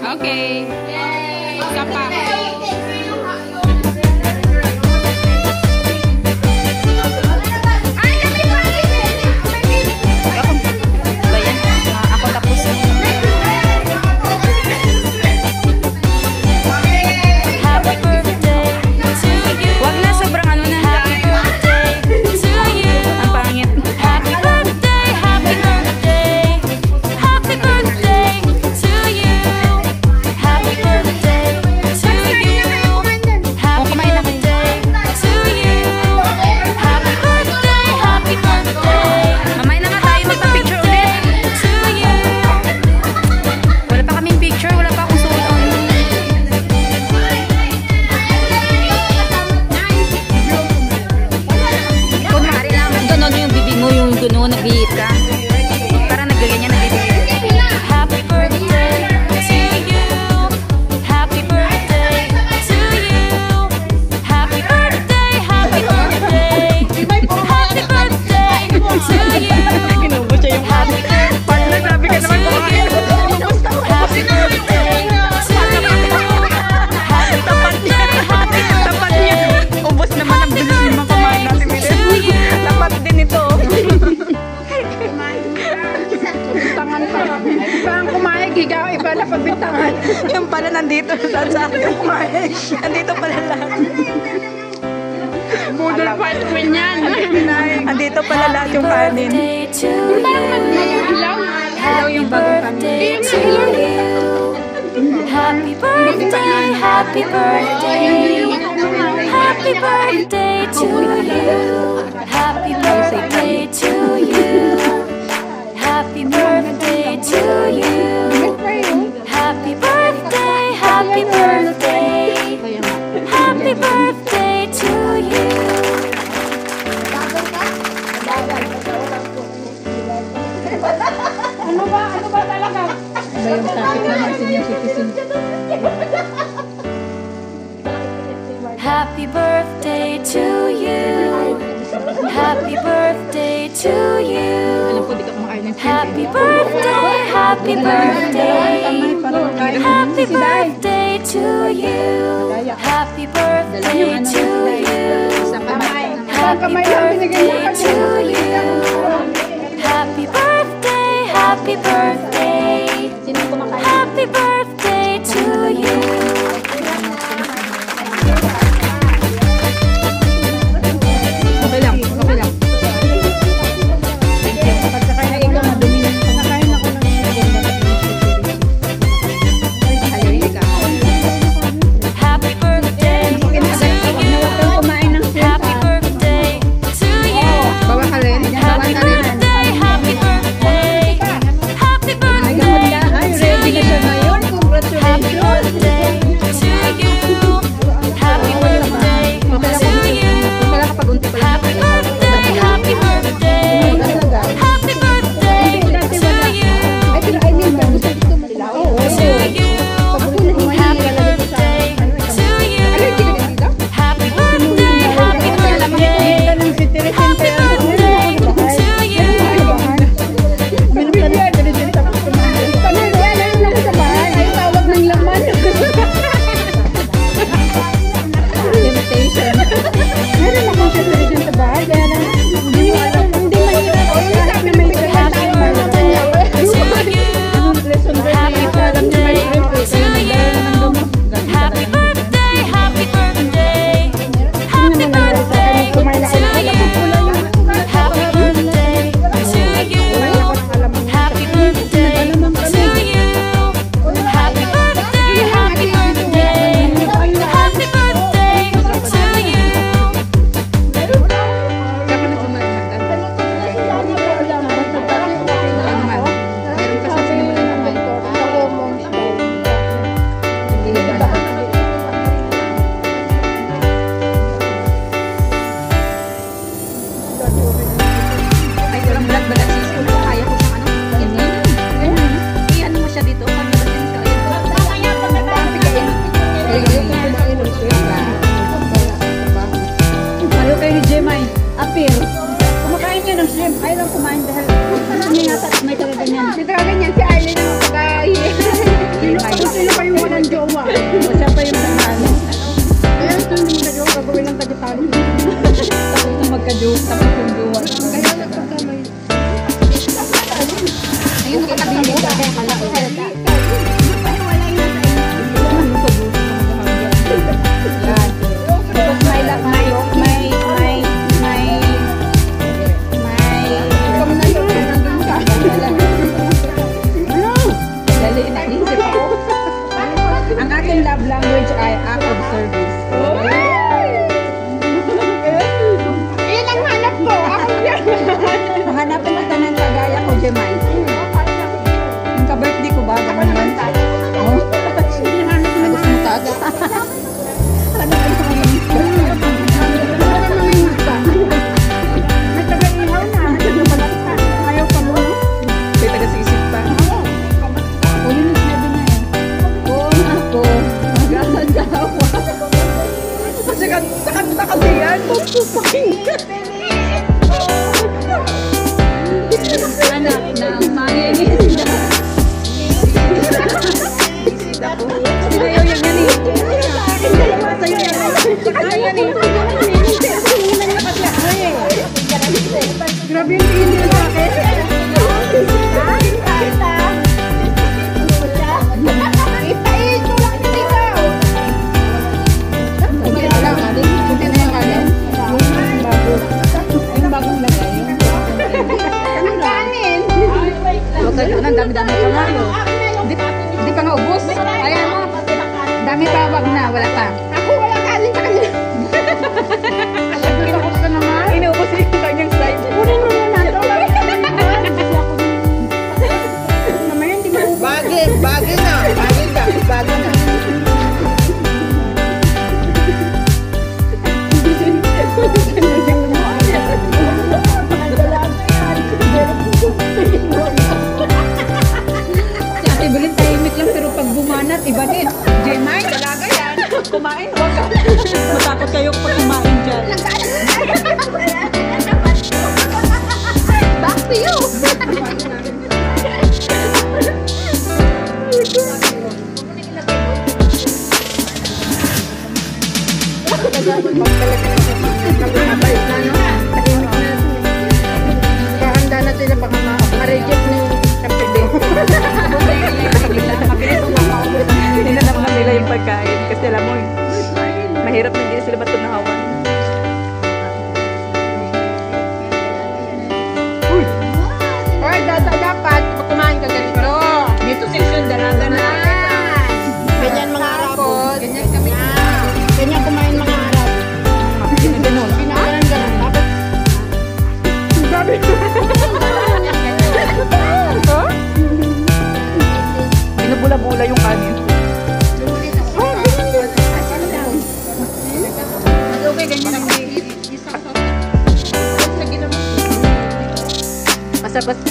Okay. Isa pa. Gano'n, nag-iit ka. Parang nagganyan, nag-iit. Happy birthday to you. Happy birthday to you. Happy birthday, happy birthday. Happy birthday to you. Ginubo siya yung happy birthday. Pag nagsabi ka naman kumain. Happy birthday to you. Happy birthday, happy birthday. Tapat niya. Ubos naman ang bilis naman kumain natin. Tapat din ito. Parang kumain, higaw, iba na pagbintangan. Yung pala nandito sa akin kumain. Nandito pala lahat. Budol fight queen yan. Nandito pala lahat yung kanin. Hello yung bagong kanin. Happy birthday, happy birthday. Happy birthday to you. Happy birthday to you. Happy birthday to you. Happy birthday, happy birthday. Happy birthday to you. Ano ba talaga? Ba yung topic naman yung citizen. Happy birthday to you. Happy birthday to you. Happy birthday, happy birthday. Happy birthday to you. Happy birthday to you. Happy birthday to you. Happy birthday, happy birthday. Happy birthday to you. Okay lang, okay lang. Naisip ako. Ang aking love language ay act of service. Iyan ang hanap ko. Ako yan. Hanapin mo ng kagaya ko, Jemay. Yung ka-birthday ko ba? Ganun man. Oh. Gusto mo taga. Ano ba yung mga May taga-ihaw na. Ayaw pa mo. may taga-sisip pa. O, yun yung sinabi na yan. Kung ako, magagawa. Kasi kanta kasi yan. Magpupakinggan. Anak ng mangingisda. Sinayaw yan yan eh. Sa'yo yan. Sa'yo yan eh. Grabe yung tingin nila sa akin. Yung bagong lagay. Ang kanin. Huwag ang dami-dami pa nga yun. Hindi pa naubos. Ayan mo. Dami pa, wag na. Wala pa. Ako wala kanin sa kanila. Kinakot ka naman. Inuubos yung kanyang slide. Kunin mo muna ito. Mamaya hindi maubos. Bagay na. Bagay na. Si Ate Belén tahimik lang pero pag bumanat, iba din. Jemay, talaga yan. Kumain, huwag ka. Matakot kayo pag kumain dyan. Back to you. Kahanda na sila baka ma-reject na yung kapitid. Hindi na naman nila yung pagkain. Kasi alam mo, mahirap na hindi sila matunahawan. Oy, dapat kumain ka ganito. Dito section dalaga na. Ganyan mga Arabo. Ganyan kami. Ganyan kumain mga Arab. Ganun. Pinakalan ganun. Dapat. Grabe. Binubula-bula yung kanin. Okay, ganyan ang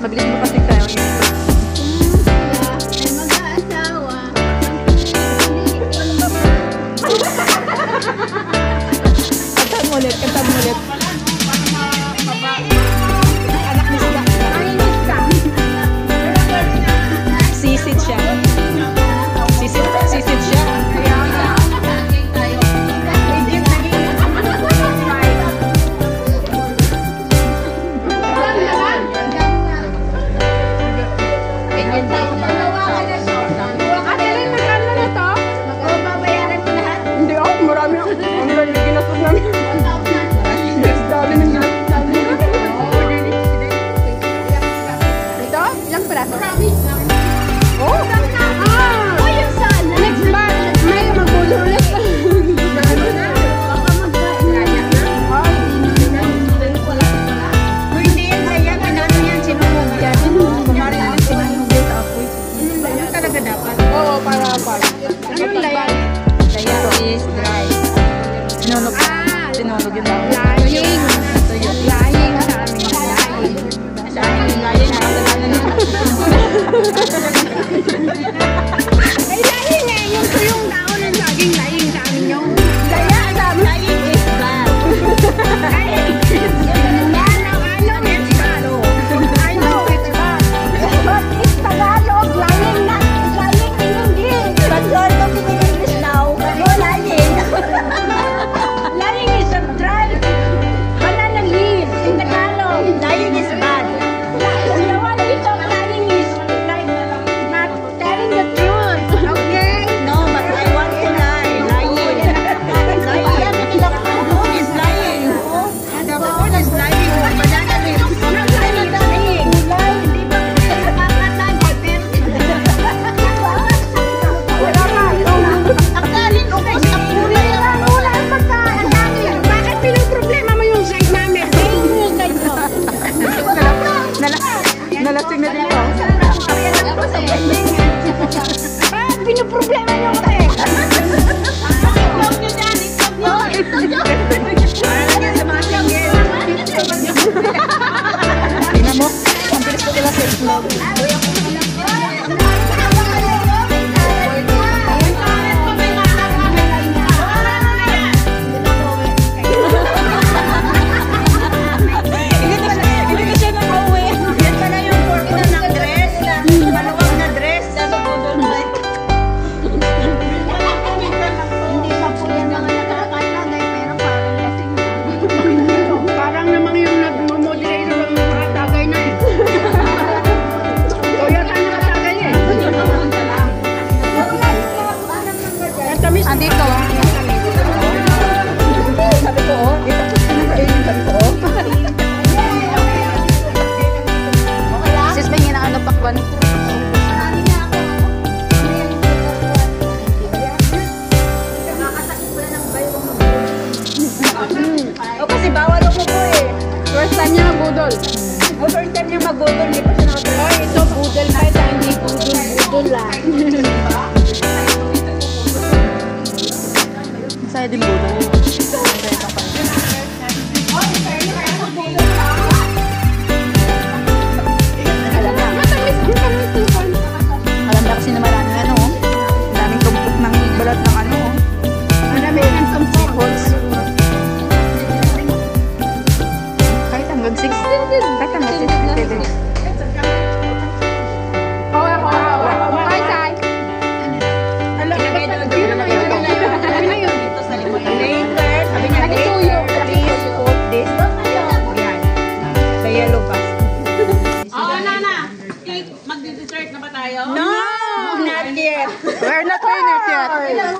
mabilis mo kasi tayo. Kanta mo ulit. Anak ni sila. Sisid siya. Sisid siya. Hindi ako, marami ako. Ang galing ginastos namin. Dami ng ginastos namin. Ito? Ilang piraso? Oh! Next month, may magbulo ulit. Hindi yan kaya. Ano yan? Sinunog yan. Kumari naman sinunog yan sa apoy. Ano talaga dapat? Oo, para pa. Anong layan? Daya is dry. Sinunog. Sinunog yun daw. Lying. Ito yun. Lying sa amin. Lying. Lying. Makasalanan niya. Ay, lying eh. Yung tuyong daon ng saging lying sa amin yung. Daya sa amin. Lying is bad. Ano, Mexicano. I know it's bad. But it's Tagalog. Lying na. Lying in English. But you're talking in English now. You're lying. Lying is a dry. Bula. Masaya din bulo. Alam na kasi na maraming ano. Daming tumpok ng balat ng ano. Maraming tumpok. Kahit hanggang 6. Kahit hanggang 6. No, not yet. We're not finished yet.